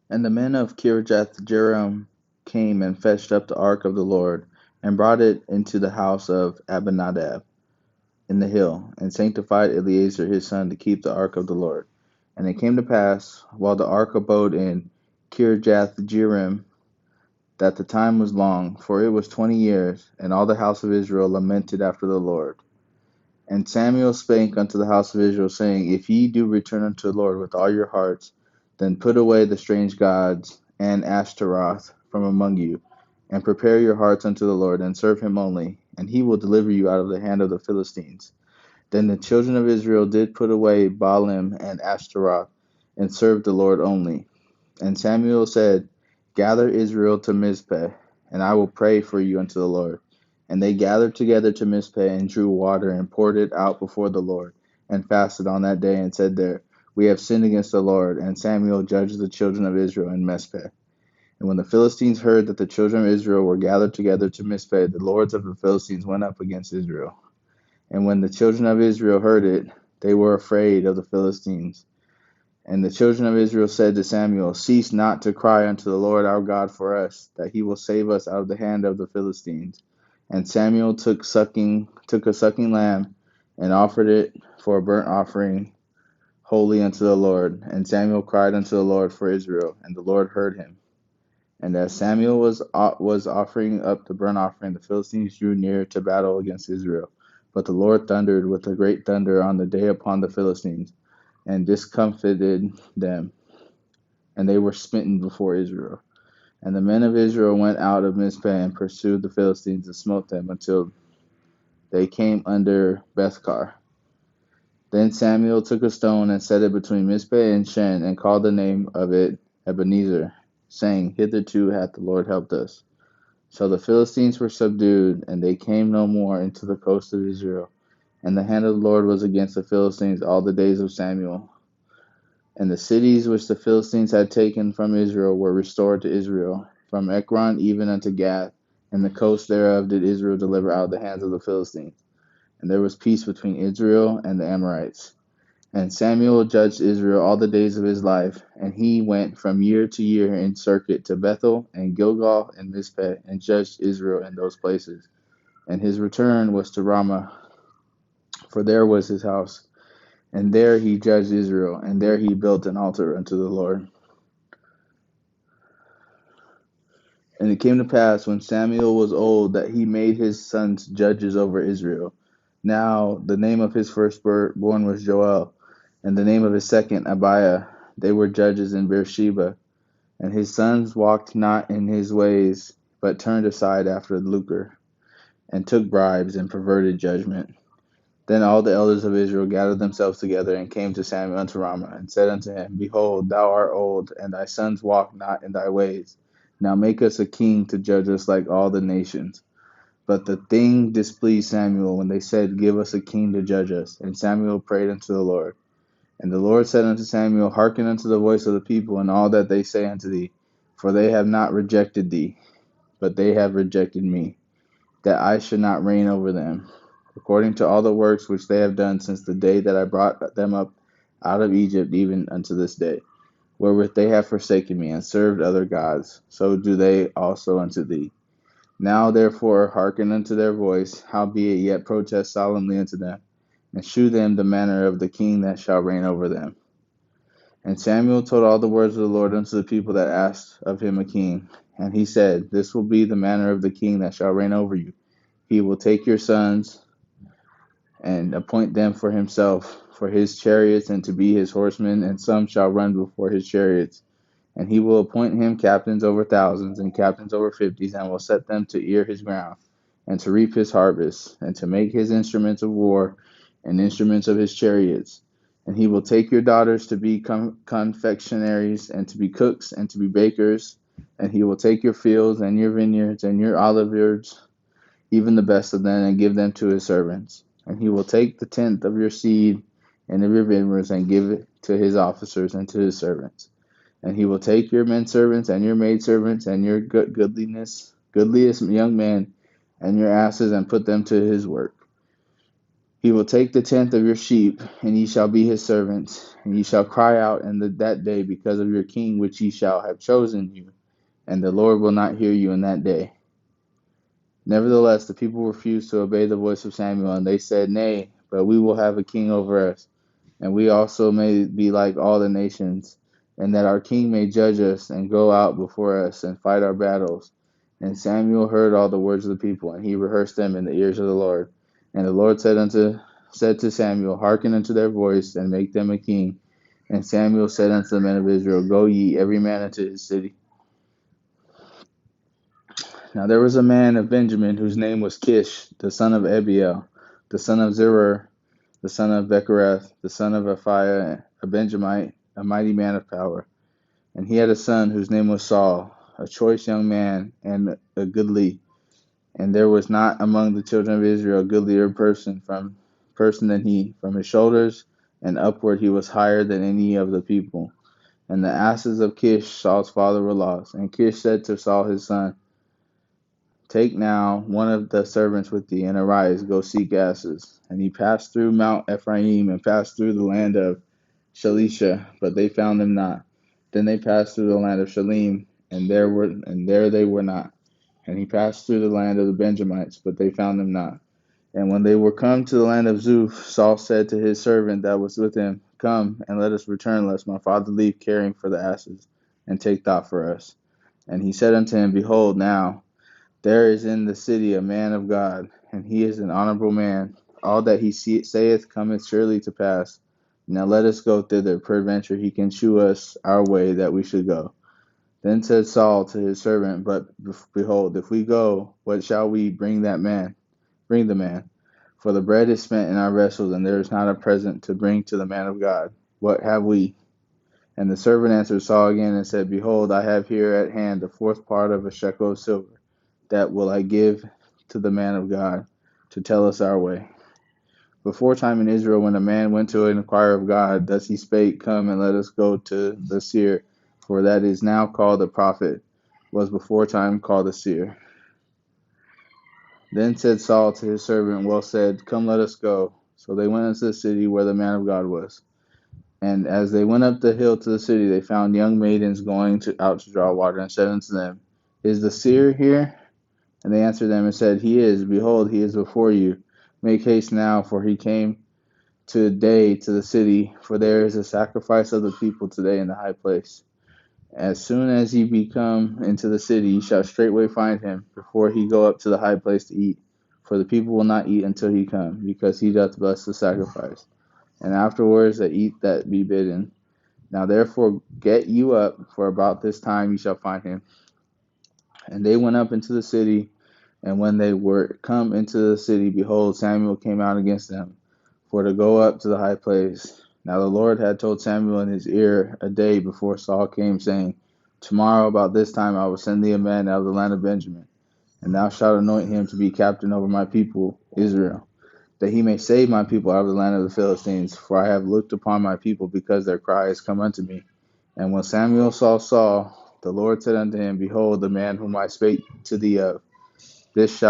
And the men of Kirjath-jearim came and fetched up the ark of the Lord, and brought it into the house of Abinadab in the hill, and sanctified Eleazar his son to keep the ark of the Lord. And it came to pass, while the ark abode in Kirjath-jearim, that the time was long, for it was 20 years, and all the house of Israel lamented after the Lord. And Samuel spake unto the house of Israel, saying, If ye do return unto the Lord with all your hearts, then put away the strange gods and Ashtaroth from among you, and prepare your hearts unto the Lord, and serve him only, and he will deliver you out of the hand of the Philistines. Then the children of Israel did put away Baalim and Ashtaroth, and served the Lord only. And Samuel said, Gather Israel to Mizpeh, and I will pray for you unto the Lord. And they gathered together to Mizpeh, and drew water, and poured it out before the Lord, and fasted on that day, and said there, We have sinned against the Lord. And Samuel judged the children of Israel in Mizpeh. And when the Philistines heard that the children of Israel were gathered together to Mizpeh, the lords of the Philistines went up against Israel. And when the children of Israel heard it, they were afraid of the Philistines. And the children of Israel said to Samuel, Cease not to cry unto the Lord our God for us, that he will save us out of the hand of the Philistines. And Samuel took a sucking lamb, and offered it for a burnt offering holy unto the Lord. And Samuel cried unto the Lord for Israel, and the Lord heard him. And as Samuel was offering up the burnt offering, the Philistines drew near to battle against Israel. But the Lord thundered with a great thunder on the day upon the Philistines, and discomfited them, and they were smitten before Israel. And the men of Israel went out of Mizpeh, and pursued the Philistines, and smote them until they came under Bethkar. Then Samuel took a stone, and set it between Mizpeh and Shen, and called the name of it Ebenezer, saying, Hitherto hath the Lord helped us. So the Philistines were subdued, and they came no more into the coast of Israel. And the hand of the Lord was against the Philistines all the days of Samuel. And the cities which the Philistines had taken from Israel were restored to Israel, from Ekron even unto Gath, and the coast thereof did Israel deliver out of the hands of the Philistines. And there was peace between Israel and the Amorites. And Samuel judged Israel all the days of his life, and he went from year to year in circuit to Bethel and Gilgal and Mizpeh, and judged Israel in those places. And his return was to Ramah, for there was his house. And there he judged Israel, and there he built an altar unto the Lord. And it came to pass, when Samuel was old, that he made his sons judges over Israel. Now the name of his firstborn was Joel, and the name of his second Abiah. They were judges in Beersheba. And his sons walked not in his ways, but turned aside after lucre, and took bribes, and perverted judgment. Then all the elders of Israel gathered themselves together, and came to Samuel unto Ramah, and said unto him, Behold, thou art old, and thy sons walk not in thy ways. Now make us a king to judge us like all the nations. But the thing displeased Samuel, when they said, Give us a king to judge us. And Samuel prayed unto the Lord. And the Lord said unto Samuel, Hearken unto the voice of the people, and all that they say unto thee. For they have not rejected thee, but they have rejected me, that I should not reign over them, according to all the works which they have done since the day that I brought them up out of Egypt, even unto this day, wherewith they have forsaken me, and served other gods. So do they also unto thee. Now therefore hearken unto their voice, howbeit yet protest solemnly unto them, and shew them the manner of the king that shall reign over them. And Samuel told all the words of the Lord unto the people that asked of him a king. And he said, This will be the manner of the king that shall reign over you. He will take your sons, and appoint them for himself, for his chariots, and to be his horsemen, and some shall run before his chariots. And he will appoint him captains over thousands, and captains over fifties, and will set them to ear his ground, and to reap his harvest, and to make his instruments of war, and instruments of his chariots. And he will take your daughters to be confectionaries, and to be cooks, and to be bakers. And he will take your fields, and your vineyards, and your olive yards, even the best of them, and give them to his servants. And he will take the tenth of your seed and of your vineyards, and give it to his officers and to his servants. And he will take your men servants and your maid servants and your goodliest young men and your asses, and put them to his work. He will take the tenth of your sheep, and ye shall be his servants, and ye shall cry out in that day because of your king which ye shall have chosen you, and the Lord will not hear you in that day. Nevertheless, the people refused to obey the voice of Samuel, and they said, Nay, but we will have a king over us, and we also may be like all the nations, and that our king may judge us and go out before us and fight our battles. And Samuel heard all the words of the people, and he rehearsed them in the ears of the Lord. And the Lord said to Samuel, Hearken unto their voice, and make them a king. And Samuel said unto the men of Israel, Go ye, every man into his city. Now there was a man of Benjamin whose name was Kish, the son of Abiel, the son of Zerah, the son of Bechereth, the son of Aphiah, a Benjamite, a mighty man of power. And he had a son whose name was Saul, a choice young man and a goodly. And there was not among the children of Israel a goodlier person than he. From his shoulders and upward he was higher than any of the people. And the asses of Kish, Saul's father, were lost. And Kish said to Saul his son, Take now one of the servants with thee, and arise, go seek asses. And he passed through Mount Ephraim, and passed through the land of Shalisha, but they found them not. Then they passed through the land of Shalim, and there they were not. And he passed through the land of the Benjamites, but they found them not. And when they were come to the land of Zuph, Saul said to his servant that was with him, Come, and let us return, lest my father leave caring for the asses, and take thought for us. And he said unto him, Behold, now there is in the city a man of God, and he is an honorable man. All that he saith cometh surely to pass. Now let us go thither, peradventure he can shew us our way that we should go. Then said Saul to his servant, But behold, if we go, what shall we bring the man? For the bread is spent in our vessels, and there is not a present to bring to the man of God. What have we? And the servant answered Saul again and said, Behold, I have here at hand the fourth part of a shekel of silver. That will I give to the man of God to tell us our way. Before time in Israel, when a man went to inquire of God, thus he spake, Come and let us go to the seer, for that is now called a prophet, was before time called a seer. Then said Saul to his servant, Well said, come let us go. So they went into the city where the man of God was. And as they went up the hill to the city, they found young maidens going out to draw water, and said unto them, Is the seer here? And they answered them and said, He is. Behold, he is before you. Make haste now, for he came today to the city, for there is a sacrifice of the people today in the high place. As soon as ye be come into the city, ye shall straightway find him, before he go up to the high place to eat. For the people will not eat until he come, because he doth bless the sacrifice. And afterwards they eat that be bidden. Now therefore get you up, for about this time ye shall find him. And they went up into the city, and when they were come into the city, behold, Samuel came out against them, for to go up to the high place. Now the Lord had told Samuel in his ear a day before Saul came, saying, Tomorrow about this time I will send thee a man out of the land of Benjamin, and thou shalt anoint him to be captain over my people Israel, that he may save my people out of the land of the Philistines, for I have looked upon my people, because their cry is come unto me. And when Samuel saw Saul, the Lord said unto him, Behold, the man whom I spake to thee of, this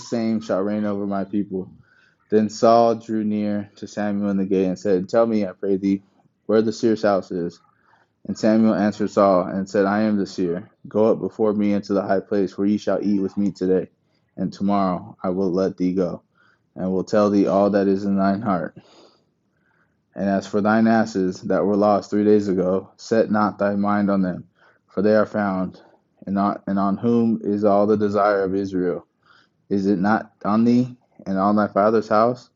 same shall reign over my people. Then Saul drew near to Samuel in the gate and said, Tell me, I pray thee, where the seer's house is. And Samuel answered Saul and said, I am the seer. Go up before me into the high place, where ye shall eat with me today, and tomorrow I will let thee go, and will tell thee all that is in thine heart. And as for thine asses that were lost 3 days ago, set not thy mind on them, for they are found. And on whom is all the desire of Israel? Is it not on thee and on thy father's house?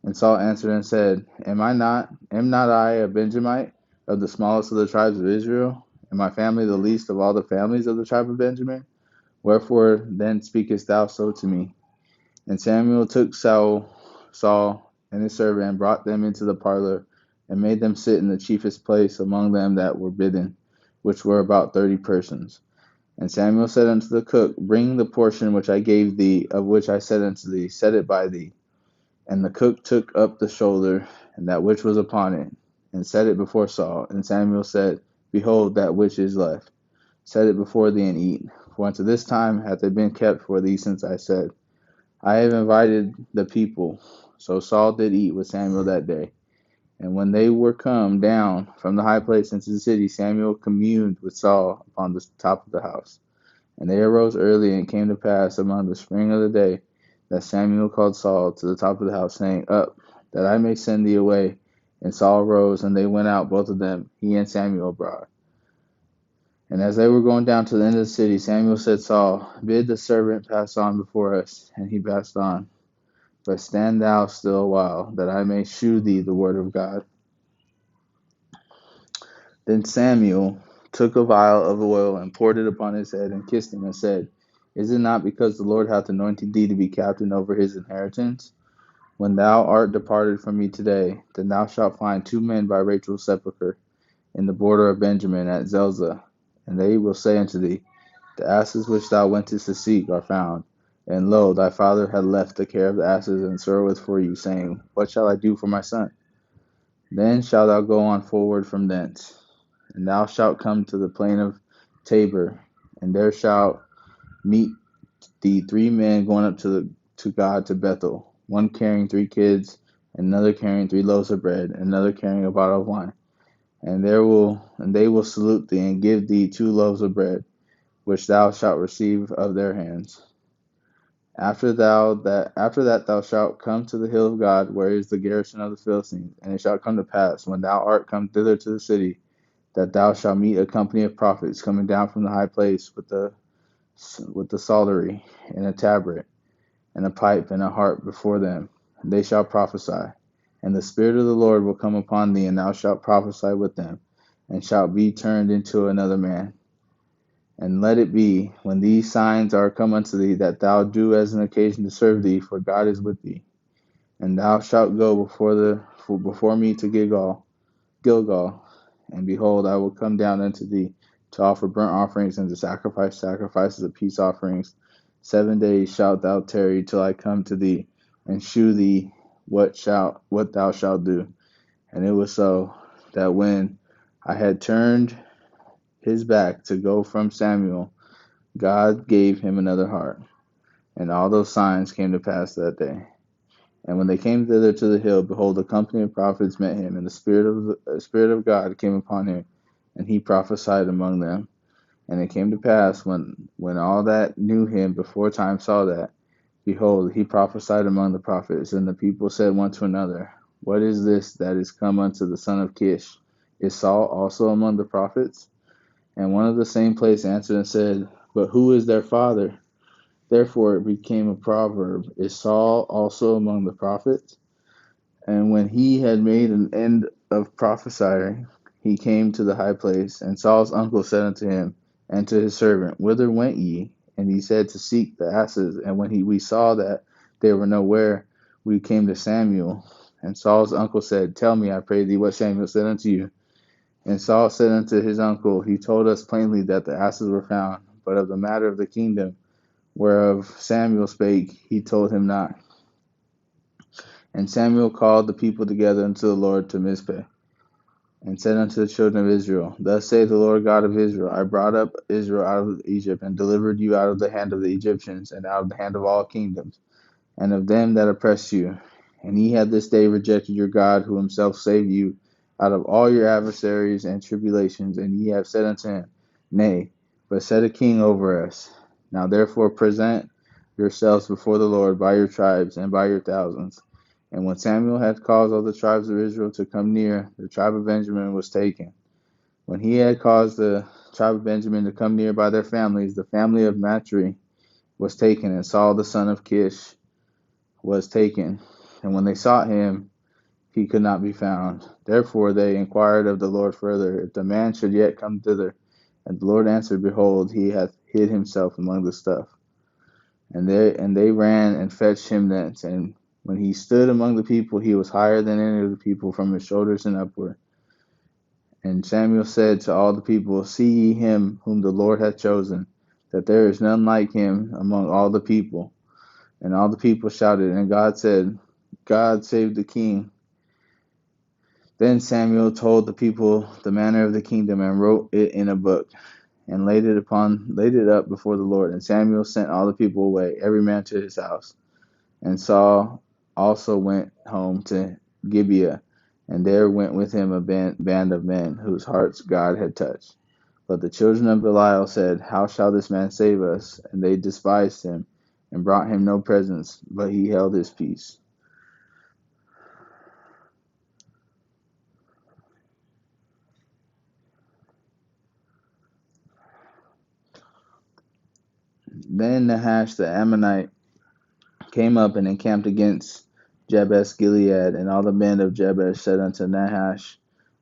And Saul answered and said, am not I a Benjamite, of the smallest of the tribes of Israel, and my family the least of all the families of the tribe of Benjamin? Wherefore then speakest thou so to me? And Samuel took Saul and his servant, and brought them into the parlor, and made them sit in the chiefest place among them that were bidden, which were about 30 persons. And Samuel said unto the cook, Bring the portion which I gave thee, of which I said unto thee, Set it by thee. And the cook took up the shoulder, and that which was upon it, and set it before Saul. And Samuel said, Behold, that which is left. Set it before thee, and eat. For unto this time hath it been kept for thee, since I said, I have invited the people. So Saul did eat with Samuel that day. And when they were come down from the high place into the city, Samuel communed with Saul upon the top of the house. And they arose early, and it came to pass among the spring of the day that Samuel called Saul to the top of the house, saying, Up, that I may send thee away. And Saul arose, and they went out, both of them, he and Samuel abroad. And as they were going down to the end of the city, Samuel said, Saul, bid the servant pass on before us. And he passed on. But stand thou still a while, that I may shew thee the word of God. Then Samuel took a vial of oil and poured it upon his head and kissed him and said, Is it not because the Lord hath anointed thee to be captain over his inheritance? When thou art departed from me today, then thou shalt find 2 men by Rachel's sepulchre in the border of Benjamin at Zelzah. And they will say unto thee, The asses which thou wentest to seek are found. And lo, thy father had left the care of the asses and sorroweth for you, saying, What shall I do for my son? Then shalt thou go on forward from thence. And thou shalt come to the plain of Tabor, and there shalt meet thee 3 men going up to God to Bethel, one carrying 3 kids, and another carrying 3 loaves of bread, and another carrying a bottle of wine. And they will salute thee, and give thee 2 loaves of bread, which thou shalt receive of their hands. After that thou shalt come to the hill of God, where is the garrison of the Philistines. And it shall come to pass, when thou art come thither to the city, that thou shalt meet a company of prophets coming down from the high place with the psaltery and a tabret and a pipe and a harp before them. And they shall prophesy. And the Spirit of the Lord will come upon thee, and thou shalt prophesy with them, and shalt be turned into another man. And let it be, when these signs are come unto thee, that thou do as an occasion to serve thee, for God is with thee. And thou shalt go before me to Gilgal, and behold, I will come down unto thee to offer burnt offerings and to sacrifice sacrifices of peace offerings. 7 days shalt thou tarry till I come to thee, and shew thee what thou shalt do. And it was so, that when I had turned his back to go from Samuel, God gave him another heart. And all those signs came to pass that day. And when they came thither to the hill, behold, a company of prophets met him, and the Spirit of God came upon him, and he prophesied among them. And it came to pass, when all that knew him before time saw that, behold, he prophesied among the prophets. And the people said one to another, What is this that is come unto the son of Kish? Is Saul also among the prophets? And one of the same place answered and said, But who is their father? Therefore it became a proverb, Is Saul also among the prophets? And when he had made an end of prophesying, he came to the high place. And Saul's uncle said unto him and to his servant, Whither went ye? And he said, To seek the asses. And when we saw that they were nowhere, we came to Samuel. And Saul's uncle said, Tell me, I pray thee, what Samuel said unto you. And Saul said unto his uncle, He told us plainly that the asses were found, but of the matter of the kingdom, whereof Samuel spake, he told him not. And Samuel called the people together unto the Lord to Mizpeh, and said unto the children of Israel, Thus saith the Lord God of Israel, I brought up Israel out of Egypt, and delivered you out of the hand of the Egyptians, and out of the hand of all kingdoms, and of them that oppress you. And ye have this day rejected your God, who himself saved you out of all your adversaries and tribulations, and ye have said unto him, Nay, but set a king over us. Now therefore present yourselves before the Lord by your tribes and by your thousands. And when Samuel had caused all the tribes of Israel to come near, the tribe of Benjamin was taken. When he had caused the tribe of Benjamin to come near by their families, the family of Matri was taken, and Saul the son of Kish was taken. And when they sought him, he could not be found. Therefore they inquired of the Lord further, if the man should yet come thither. And the Lord answered, Behold, he hath hid himself among the stuff. And they ran and fetched him thence. And when he stood among the people, he was higher than any of the people from his shoulders and upward. And Samuel said to all the people, See ye him whom the Lord hath chosen, that there is none like him among all the people. And all the people shouted, and God said, God save the king. Then Samuel told the people the manner of the kingdom, and wrote it in a book, and laid it up before the Lord. And Samuel sent all the people away, every man to his house. And Saul also went home to Gibeah, and there went with him a band of men whose hearts God had touched. But the children of Belial said, How shall this man save us? And they despised him, and brought him no presents, but he held his peace. Then Nahash the Ammonite came up and encamped against Jabesh Gilead, and all the men of Jabesh said unto Nahash,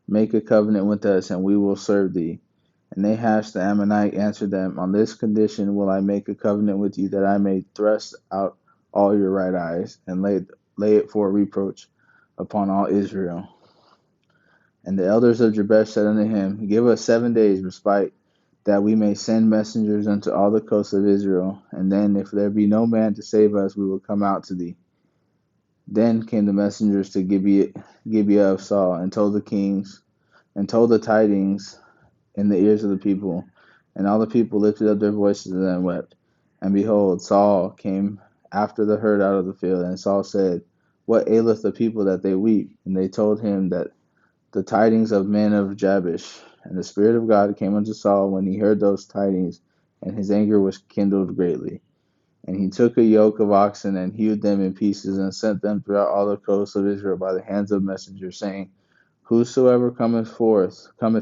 Make a covenant with us, and we will serve thee. And Nahash the Ammonite answered them, On this condition will I make a covenant with you, that I may thrust out all your right eyes, and lay it for a reproach upon all Israel. And the elders of Jabesh said unto him, Give us 7 days respite, that we may send messengers unto all the coasts of Israel, and then if there be no man to save us, we will come out to thee. Then came the messengers to Gibeah of Saul, and told the tidings in the ears of the people. And all the people lifted up their voices and wept. And behold, Saul came after the herd out of the field. And Saul said, What aileth the people that they weep? And they told him that the tidings of men of Jabesh. And the Spirit of God came unto Saul when he heard those tidings, and his anger was kindled greatly. And he took a yoke of oxen, and hewed them in pieces, and sent them throughout all the coasts of Israel by the hands of messengers, saying, Whosoever cometh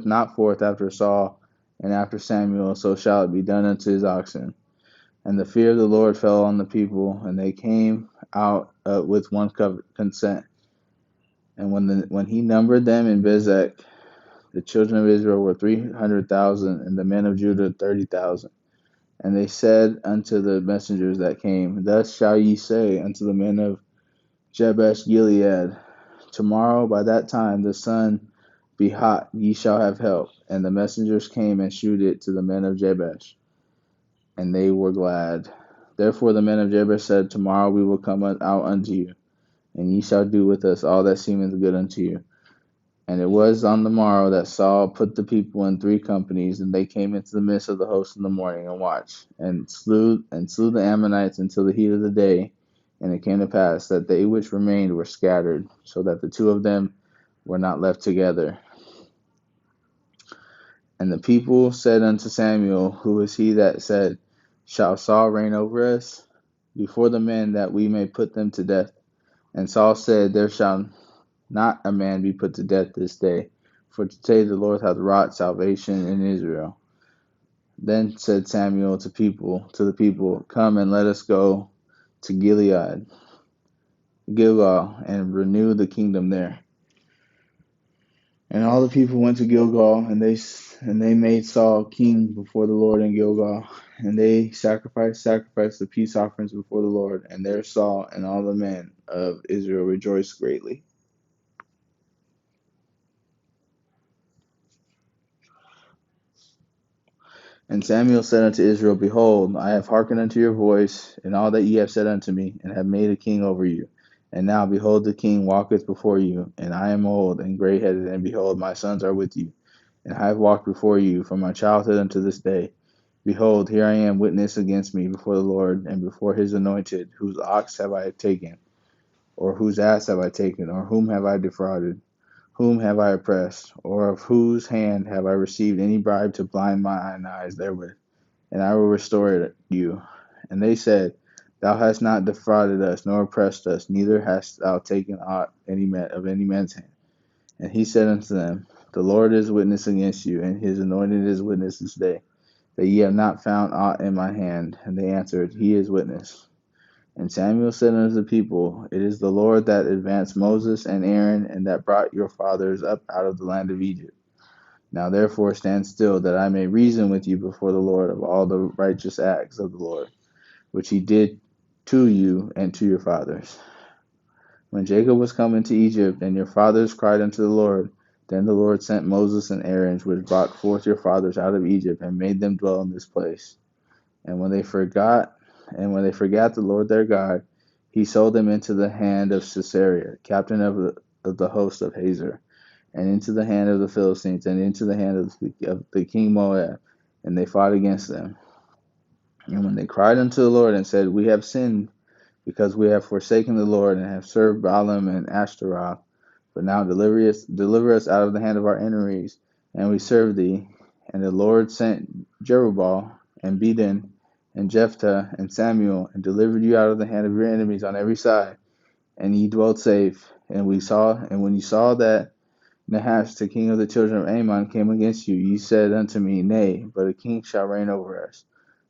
not forth after Saul and after Samuel, so shall it be done unto his oxen. And the fear of the Lord fell on the people, and they came out with one consent. And when he numbered them in Bezek, the children of Israel were 300,000, and the men of Judah 30,000. And they said unto the messengers that came, Thus shall ye say unto the men of Jabesh Gilead, Tomorrow by that time the sun be hot, ye shall have help. And the messengers came and shewed it to the men of Jabesh, and they were glad. Therefore the men of Jabesh said, Tomorrow we will come out unto you, and ye shall do with us all that seemeth good unto you. And it was on the morrow that Saul put the people in 3 companies, and they came into the midst of the host in the morning and watched, and slew the Ammonites until the heat of the day. And it came to pass that they which remained were scattered, so that the 2 of them were not left together. And the people said unto Samuel, Who is he that said, Shall Saul reign over us? Before the men, that we may put them to death. And Saul said, There shall not a man be put to death this day, for today the Lord hath wrought salvation in Israel. Then said Samuel to the people, Come and let us go to Gilgal, and renew the kingdom there. And all the people went to Gilgal, and they made Saul king before the Lord in Gilgal. And they sacrificed the peace offerings before the Lord, and there Saul and all the men of Israel rejoiced greatly. And Samuel said unto Israel, Behold, I have hearkened unto your voice, and all that ye have said unto me, and have made a king over you. And now, behold, the king walketh before you, and I am old and grayheaded, and behold, my sons are with you. And I have walked before you from my childhood unto this day. Behold, here I am witness against me before the Lord, and before his anointed. Whose ox have I taken? Or whose ass have I taken? Or whom have I defrauded? Whom have I oppressed? Or of whose hand have I received any bribe to blind mine eyes therewith? And I will restore it you. And they said, Thou hast not defrauded us, nor oppressed us, neither hast thou taken aught of any man's hand. And he said unto them, The Lord is witness against you, and his anointed is witness this day, that ye have not found aught in my hand. And they answered, He is witness. And Samuel said unto the people, It is the Lord that advanced Moses and Aaron, and that brought your fathers up out of the land of Egypt. Now therefore stand still, that I may reason with you before the Lord of all the righteous acts of the Lord, which he did to you and to your fathers. When Jacob was come into Egypt, and your fathers cried unto the Lord, then the Lord sent Moses and Aaron, which brought forth your fathers out of Egypt, and made them dwell in this place. And when they forgot the Lord their God, he sold them into the hand of Sisera, captain of the host of Hazor, and into the hand of the Philistines, and into the hand of the king Moab, and they fought against them. And when they cried unto the Lord and said, We have sinned because we have forsaken the Lord and have served Baalim and Ashtaroth. But now deliver us out of the hand of our enemies, and we serve thee. And the Lord sent Jerubbaal and Beden and Jephthah and Samuel, and delivered you out of the hand of your enemies on every side, and ye dwelt safe. And when you saw that Nahash, the king of the children of Ammon, came against you, ye said unto me, Nay, but a king shall reign over us,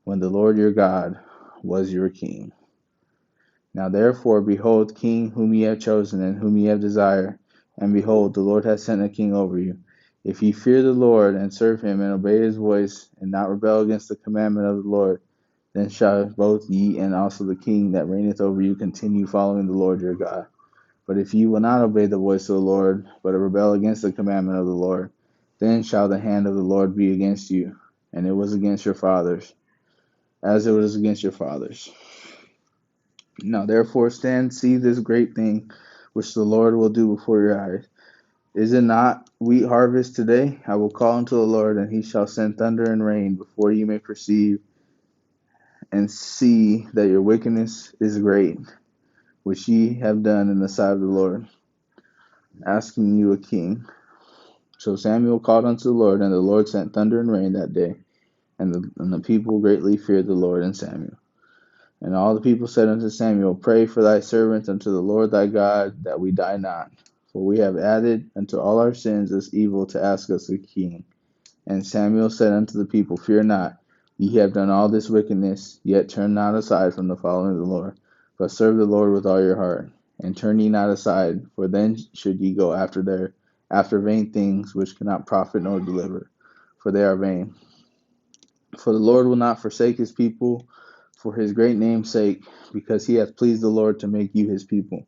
when the Lord your God was your king. Now therefore, behold, king whom ye have chosen, and whom ye have desired, and behold, the Lord hath sent a king over you. If ye fear the Lord, and serve him, and obey his voice, and not rebel against the commandment of the Lord, then shall both ye and also the king that reigneth over you continue following the Lord your God. But if ye will not obey the voice of the Lord, but rebel against the commandment of the Lord, then shall the hand of the Lord be against you, and it was against your fathers, as it was against your fathers. Now therefore stand, see this great thing which the Lord will do before your eyes. Is it not wheat harvest today? I will call unto the Lord, and he shall send thunder and rain before you may perceive and see that your wickedness is great, which ye have done in the sight of the Lord, asking you a king. So Samuel called unto the Lord, and the Lord sent thunder and rain that day, and the people greatly feared the Lord and Samuel. And all the people said unto Samuel, Pray for thy servant unto the Lord thy God, that we die not. For we have added unto all our sins this evil to ask us a king. And Samuel said unto the people, Fear not, ye have done all this wickedness, yet turn not aside from the following of the Lord, but serve the Lord with all your heart. And turn ye not aside, for then should ye go after vain things which cannot profit nor deliver, for they are vain. For the Lord will not forsake his people for his great name's sake, because he hath pleased the Lord to make you his people.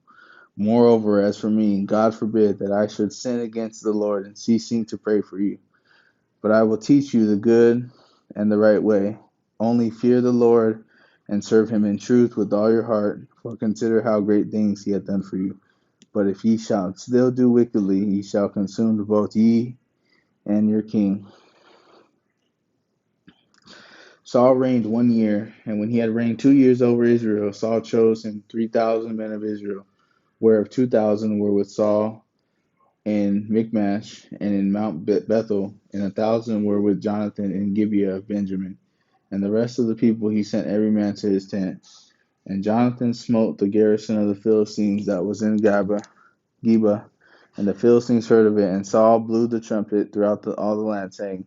Moreover, as for me, God forbid that I should sin against the Lord in ceasing to pray for you. But I will teach you the good and the right way. Only fear the Lord and serve him in truth with all your heart, for consider how great things he hath done for you. But if ye shall still do wickedly, ye shall consume both ye and your king. Saul reigned 1 year, and when he had reigned 2 years over Israel, Saul chose him 3,000 men of Israel, whereof 2,000 were with Saul in Michmash and in Mount Bethel, and 1,000 were with Jonathan in Gibeah of Benjamin. And the rest of the people he sent every man to his tent. And Jonathan smote the garrison of the Philistines that was in Geba, and the Philistines heard of it. And Saul blew the trumpet throughout all the land, saying,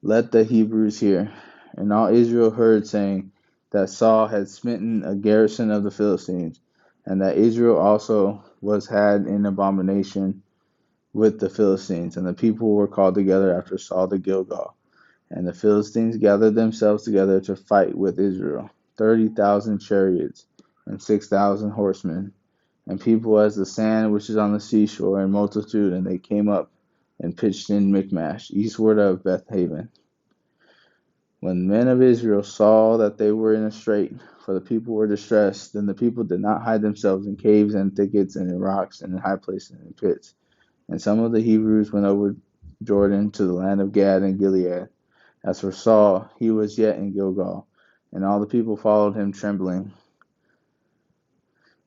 Let the Hebrews hear. And all Israel heard, saying that Saul had smitten a garrison of the Philistines, and that Israel also was had in abomination with the Philistines. And the people were called together after Saul to Gilgal. And the Philistines gathered themselves together to fight with Israel, 30,000 chariots and 6,000 horsemen, and people as the sand which is on the seashore in multitude. And they came up and pitched in Michmash, eastward of Bethaven. When the men of Israel saw that they were in a strait, for the people were distressed, then the people did not hide themselves in caves and thickets and in rocks and in high places and in pits. And some of the Hebrews went over Jordan to the land of Gad and Gilead. As for Saul, he was yet in Gilgal, and all the people followed him trembling.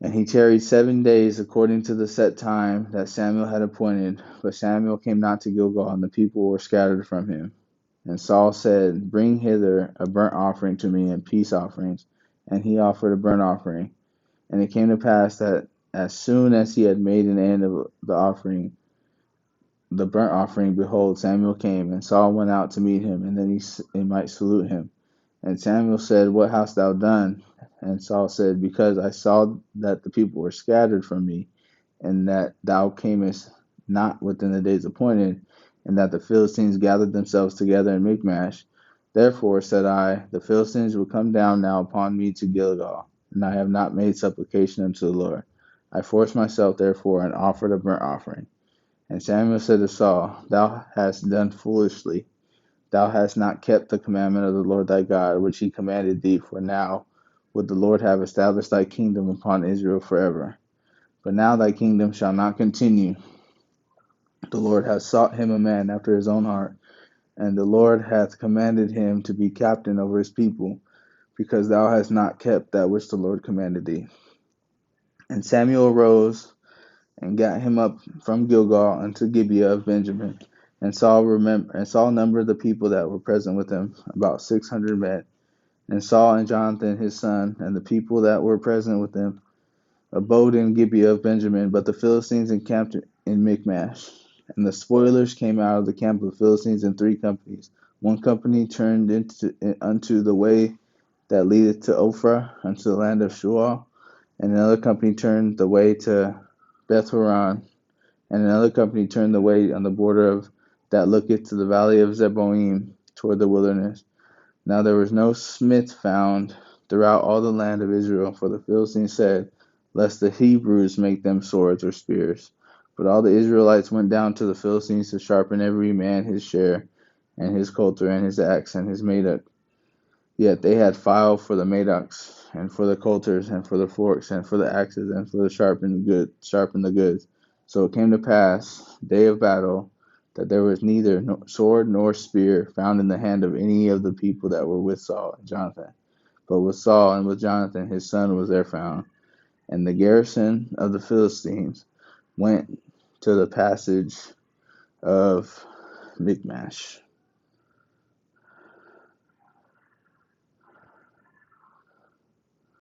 And he tarried 7 days according to the set time that Samuel had appointed. But Samuel came not to Gilgal, and the people were scattered from him. And Saul said, Bring hither a burnt offering to me and peace offerings. And he offered a burnt offering. And it came to pass that as soon as he had made an end of the burnt offering, behold, Samuel came, and Saul went out to meet him, and then he might salute him. And Samuel said, What hast thou done? And Saul said, Because I saw that the people were scattered from me, and that thou camest not within the days appointed, and that the Philistines gathered themselves together in Michmash. Therefore, said I, the Philistines will come down now upon me to Gilgal, and I have not made supplication unto the Lord. I forced myself, therefore, and offered a burnt offering. And Samuel said to Saul, Thou hast done foolishly. Thou hast not kept the commandment of the Lord thy God, which he commanded thee, for now would the Lord have established thy kingdom upon Israel forever. But now thy kingdom shall not continue. The Lord hath sought him a man after his own heart, and the Lord hath commanded him to be captain over his people, because thou hast not kept that which the Lord commanded thee. And Samuel arose and got him up from Gilgal unto Gibeah of Benjamin. And Saul numbered the people that were present with him, about 600 men. And Saul and Jonathan his son, and the people that were present with him, abode in Gibeah of Benjamin, but the Philistines encamped in Michmash. And the spoilers came out of the camp of the Philistines in 3 companies. One company turned unto the way that leadeth to Ophrah, unto the land of Shual, and another company turned the way to Beth-horon, and another company turned the way on the border of that looketh to the valley of Zeboim, toward the wilderness. Now there was no smith found throughout all the land of Israel, for the Philistines said, lest the Hebrews make them swords or spears. But all the Israelites went down to the Philistines to sharpen every man his share, and his coulter, and his axe, and his madoc. Yet they had file for the madocs, and for the coulters, and for the forks, and for the axes, and for the sharpen the goods. So it came to pass, day of battle, that there was neither sword nor spear found in the hand of any of the people that were with Saul and Jonathan. But with Saul and with Jonathan his son was there found. And the garrison of the Philistines went to the passage of Michmash.